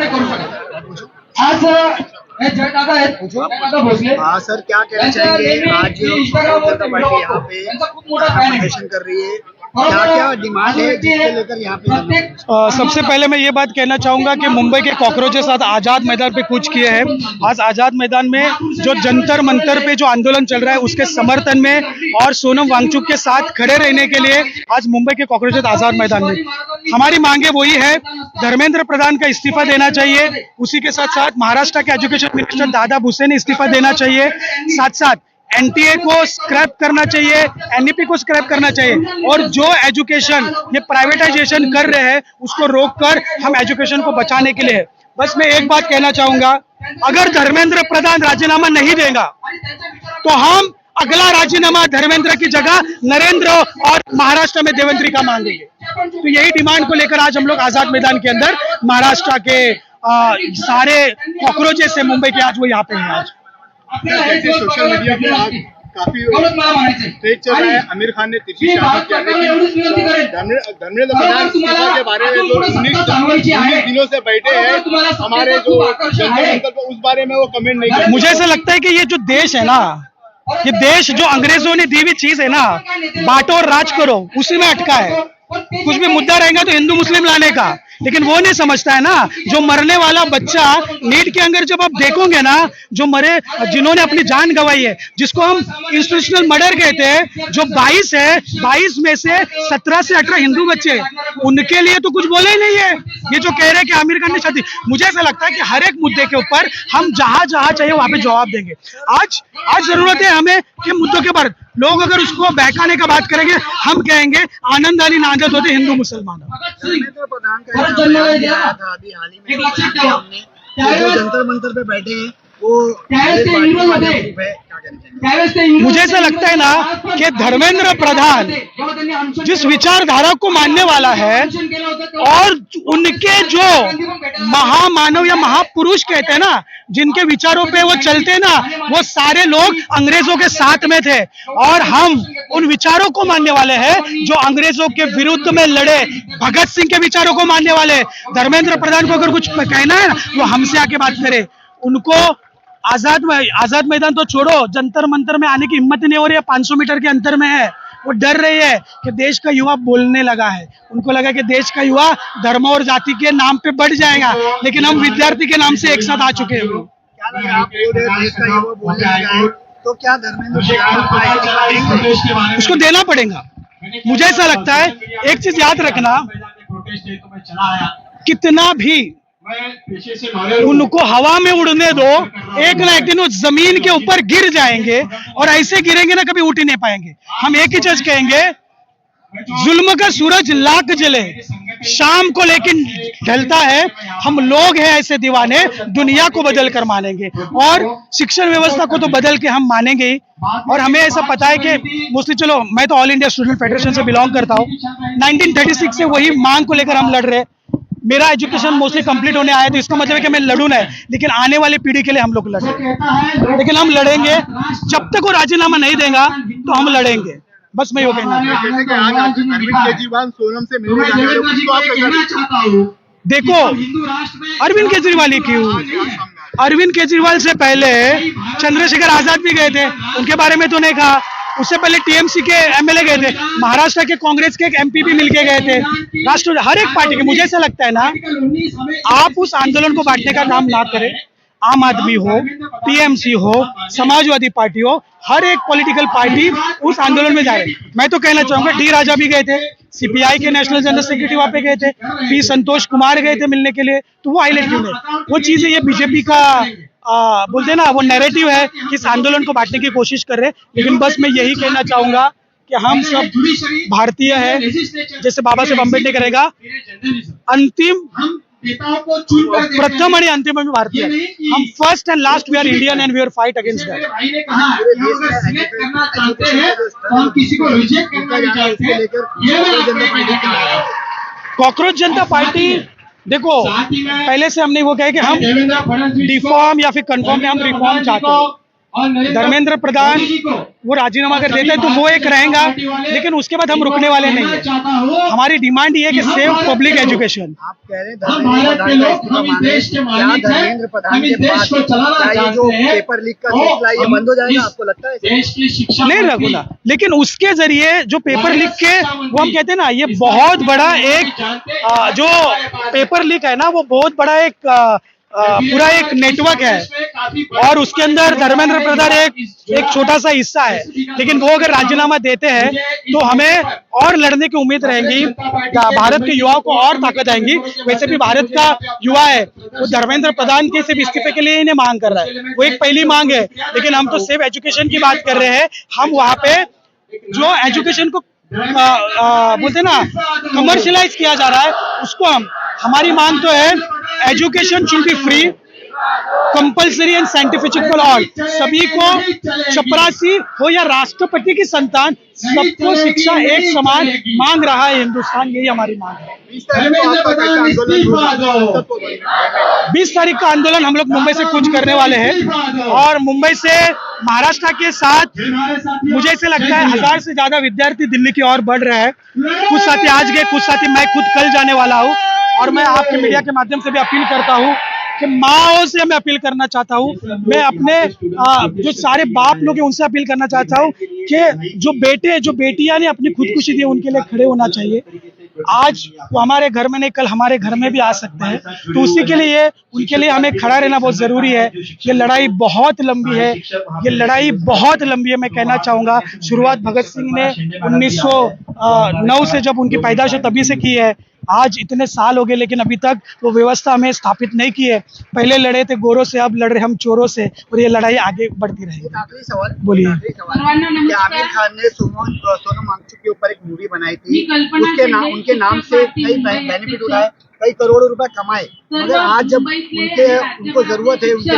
नाही करू शकत। आज हे जयदादा आहेत, जयदादा भोसले। हाँ सर, क्या कहना चाहेंगे आज जनता पार्टी यहाँ पे प्रदर्शन कर रही है, क्या क्या डिमांड है जिसको लेकर यहाँ पे? सबसे पहले मैं ये बात कहना चाहूँगा कि मुंबई के कॉकरोचेस आज आज़ाद मैदान पे कूच किए हैं। आज आज़ाद मैदान में जो जंतर मंतर पे जो आंदोलन चल रहा है उसके समर्थन में और सोनम वांगचुक के साथ खड़े रहने के लिए आज मुंबई के कॉकरोचेस आज़ाद मैदान में। हमारी मांगे वही है, धर्मेंद्र प्रधान का इस्तीफा देना चाहिए, उसी के साथ साथ महाराष्ट्र के एजुकेशन मिनिस्टर दादा भुसे ने इस्तीफा देना चाहिए, साथ साथ एनटीए को स्क्रैप करना चाहिए, एनईपी को स्क्रैप करना चाहिए, और जो एजुकेशन ये प्राइवेटाइजेशन कर रहे हैं उसको रोककर हम एजुकेशन को बचाने के लिए। बस मैं एक बात कहना चाहूंगा, अगर धर्मेंद्र प्रधान राजीनामा नहीं देगा तो हम अगला राजीनामा धर्मेंद्र की जगह नरेंद्र और महाराष्ट्र में देवेंद्र का मांगेंगे। तो यही डिमांड को लेकर आज हम लोग आजाद मैदान के अंदर महाराष्ट्र के सारे कॉकरोचेस से मुंबई के आज वो यहाँ पे हैं। आज सोशल मीडिया पे आज काफी ट्रेड चल रहा है, आमिर खान ने तिरछी शादी किया, लेकिन धर्मेंद्र प्रधान इस्तीफा के बारे में जो 19 दिनों से बैठे हैं हमारे जो उस बारे में वो कमेंट नहीं किया। मुझे ऐसा लगता है कि ये जो देश है ना, ये देश जो अंग्रेजों ने दी हुई चीज है ना, बांटो और राज करो, उसी में अटका है। कुछ भी मुद्दा रहेगा तो हिंदू मुस्लिम लाने का, लेकिन वो नहीं समझता है ना, जो मरने वाला बच्चा नीट के अंदर जब आप देखोगे ना, जो मरे जिन्होंने अपनी जान गंवाई है, जिसको हम इंस्टीट्यूशनल मर्डर कहते हैं, जो 22 है, 22 में से 17 से 18 हिंदू बच्चे, उनके लिए तो कुछ बोले ही नहीं है। ये जो कह रहे हैं कि आमिर खान ने शादी, मुझे ऐसा लगता है कि हर एक मुद्दे के ऊपर हम जहां जहां चाहिए वहां पे जवाब देंगे। आज जरूरत है हमें कि मुद्दों के बाद लोग अगर उसको बहकाने का बात करेंगे, हम कहेंगे आनंद आली नाजत होते हिंदू मुसलमान। जंतर मंतर पे बैठे हैं वो, मुझे ऐसा लगता है ना कि धर्मेंद्र प्रधान जिस विचारधारा को मानने वाला है और उनके जो महामानव या महापुरुष कहते हैं ना, जिनके विचारों पे वो चलते हैं ना, वो सारे लोग अंग्रेजों के साथ में थे, और हम उन विचारों को मानने वाले हैं जो अंग्रेजों के विरुद्ध में लड़े, भगत सिंह के विचारों को मानने वाले। धर्मेंद्र प्रधान को अगर कुछ कहना है वो हमसे आके बात करे। उनको आजाद मैदान तो छोड़ो, जंतर मंतर में आने की हिम्मत नहीं हो रही है, 500 मीटर के अंतर में है। वो डर रही है कि देश का युवा बोलने लगा है, उनको लगा कि देश का युवा धर्म और जाति के नाम पे बढ़ जाएगा, लेकिन हम विद्यार्थी के नाम से एक साथ आ चुके हैं। तो क्या धर्मेंद्र उसको देना पड़ेगा। मुझे ऐसा लगता है, एक चीज याद रखना, कितना भी उनको हवा में उड़ने दो, एक ना एक दिन वो जमीन के ऊपर गिर जाएंगे, और ऐसे गिरेंगे ना कभी उठ ही नहीं पाएंगे। हम एक ही चीज कहेंगे, जुल्म का सूरज लाख जले, शाम को लेकिन ढलता है। हम लोग हैं ऐसे दीवाने, दुनिया को बदल कर मानेंगे, और शिक्षण व्यवस्था को तो बदल के हम मानेंगे ही। और हमें ऐसा पता है कि मोस्टली, चलो मैं तो ऑल इंडिया स्टूडेंट फेडरेशन से बिलोंग करता हूँ, 1936 से वही मांग को लेकर हम लड़ रहे हैं। मेरा एजुकेशन मोस्टली कंप्लीट होने आया, तो इसका मतलब है कि मैं लड़ूं नहीं, लेकिन आने वाली पीढ़ी के लिए हम लोग लड़ रहे हैं। लेकिन हम लड़ेंगे जब तक वो राजीनामा नहीं देगा, तो हम लड़ेंगे। बस मैं ये कहना केजरीवाल सोनम से मिलने देखो, अरविंद केजरीवाल ही क्यों, अरविंद केजरीवाल से पहले चंद्रशेखर आजाद भी गए थे, उनके बारे में तो नहीं कहा। उससे पहले टीएमसी के एमएलए गए थे, महाराष्ट्र के कांग्रेस के एक एमपी भी मिलके गए थे, राष्ट्र हर एक पार्टी के। मुझे ऐसा लगता है ना, आप उस आंदोलन को बांटने का काम ना करें। आम आदमी हो, टीएमसी हो, समाजवादी पार्टी हो, हर एक पॉलिटिकल पार्टी उस आंदोलन में जा रहे। मैं तो कहना चाहूंगा, डी राजा भी गए थे, सीपीआई के नेशनल जनरल सेक्रेटरी वहां पे गए थे, पी संतोष कुमार गए थे मिलने के लिए, तो वो हाईलाइट क्यों नहीं? वो चीजें ये बीजेपी का बोलते ना, वो नैरेटिव है कि इस आंदोलन को बांटने की कोशिश कर रहे हैं। लेकिन बस मैं यही कहना चाहूंगा कि हम सब भारतीय हैं, जैसे बाबा साहेब अम्बेडकर करेगा, अंतिम प्रथम आणि अंतिम में भारतीय, हम first and last we are Indian and we are fight against that. Cockroach Janata Party, देखो पहले से हमने वो कहा कि हम डिफॉर्म या फिर कन्फर्म में हम रिफॉर्म चाहते हैं। धर्मेंद्र प्रधान वो राजीनामा कर देते हैं तो वो एक रहेगा, लेकिन उसके बाद हम रुकने वाले नहीं है। हमारी डिमांड ये है कि सेव पब्लिक एजुकेशन। आप कह रहे हैं धर्मेंद्र प्रधान के बाद क्या ये जो पेपर लीक का सिलसिला ये बंद हो जाएगा, आपको लगता है? नहीं रघुना, लेकिन उसके जरिए जो पेपर लीक के वो हम कहते हैं ना, ये बहुत बड़ा एक जो पेपर लीक है ना, वो बहुत बड़ा एक पूरा एक नेटवर्क है और उसके अंदर धर्मेंद्र प्रधान एक छोटा सा हिस्सा है। लेकिन वो अगर राजीनामा देते हैं तो हमें और लड़ने की उम्मीद रहेगी, भारत के युवाओं को और ताकत आएंगी। वैसे भी भारत का युवा है वो धर्मेंद्र प्रधान के सिर्फ इस्तीफे के लिए इन्हें मांग कर रहा है, वो एक पहली मांग है। लेकिन हम तो सिर्फ एजुकेशन की बात कर रहे हैं। हम वहां पे जो एजुकेशन को बोलते ना कमर्शियलाइज किया जा रहा है उसको हमारी मांग तो है education should be free, compulsory and scientific for all. सभी को चपरासी हो या राष्ट्रपति की संतान, सबको शिक्षा एक समान मांग रहा है हिंदुस्तान, यही हमारी मांग है। 20 तारीख का आंदोलन हम लोग मुंबई से कूच करने वाले हैं और मुंबई से महाराष्ट्र के साथ मुझे ऐसे लगता है 1000 से ज्यादा विद्यार्थी दिल्ली की ओर बढ़ रहे हैं। कुछ साथी आज गए, कुछ साथी मैं खुद कल जाने वाला हूँ और मैं आपके मीडिया के माध्यम से भी अपील करता हूँ कि माओ से मैं अपील करना चाहता हूँ, मैं अपने जो सारे बाप लोग हैं उनसे अपील करना चाहता हूँ कि जो बेटे जो बेटियां ने अपनी खुदकुशी दी उनके लिए खड़े होना चाहिए। आज वो हमारे घर में नहीं, कल हमारे घर में भी आ सकते हैं, तो उसी के लिए उनके लिए हमें खड़ा रहना बहुत जरूरी है। ये लड़ाई बहुत लंबी है, ये लड़ाई बहुत लंबी है। मैं कहना चाहूंगा शुरुआत भगत सिंह ने 1909 से जब उनकी पैदाइश तभी से की है। आज इतने साल हो गए लेकिन अभी तक वो व्यवस्था हमें स्थापित नहीं की है। पहले लड़े थे गोरों से, अब लड़ रहे हम चोरों से और ये लड़ाई आगे बढ़ती रहेगी। आखिरी सवाल बोलिए। आमिर खान ने सोनम वांगचुक के ऊपर एक मूवी बनाई थी, उनके नाम से कई बेनिफिट उठाए, कई करोड़ों रुपए कमाए, मगर आज जब उनको जरूरत है उनके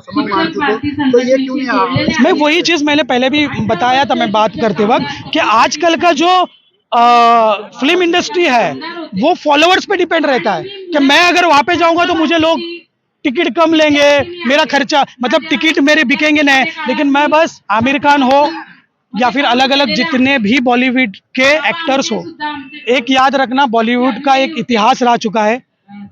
सोनम वांगचुक को, तो ये क्यों नहीं? मैं वही चीज मैंने पहले भी बताया था मैं बात करते वक्त कि आजकल का जो फिल्म इंडस्ट्री है वो फॉलोअर्स पे डिपेंड रहता है कि मैं अगर वहां पे जाऊंगा तो मुझे लोग टिकट कम लेंगे, मेरा खर्चा मतलब टिकट मेरे बिकेंगे नहीं। लेकिन मैं बस आमिर खान हो या फिर अलग अलग जितने भी बॉलीवुड के एक्टर्स हो, एक याद रखना बॉलीवुड का एक इतिहास रह चुका है।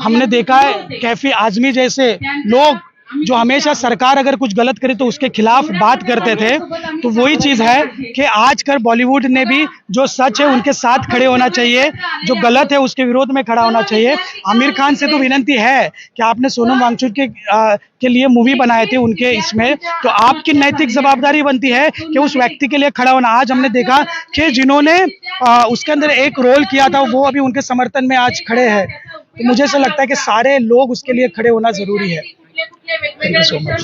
हमने देखा है कैफी आजमी जैसे लोग जो हमेशा सरकार अगर कुछ गलत करे तो उसके खिलाफ बात करते थे। तो वही चीज है कि आजकल बॉलीवुड ने भी जो सच है उनके साथ खड़े होना चाहिए, जो गलत है उसके विरोध में खड़ा होना चाहिए। आमिर खान से तो विनती है कि आपने सोनम वांगचुक के लिए मूवी बनाए थे उनके इसमें, तो आपकी नैतिक जवाबदारी बनती है कि उस व्यक्ति के लिए खड़ा होना। आज हमने देखा कि जिन्होंने उसके अंदर एक रोल किया था वो अभी उनके समर्थन में आज खड़े हैं। तो मुझे ऐसा लगता है कि सारे लोग उसके लिए खड़े होना जरूरी है। Thank you so much.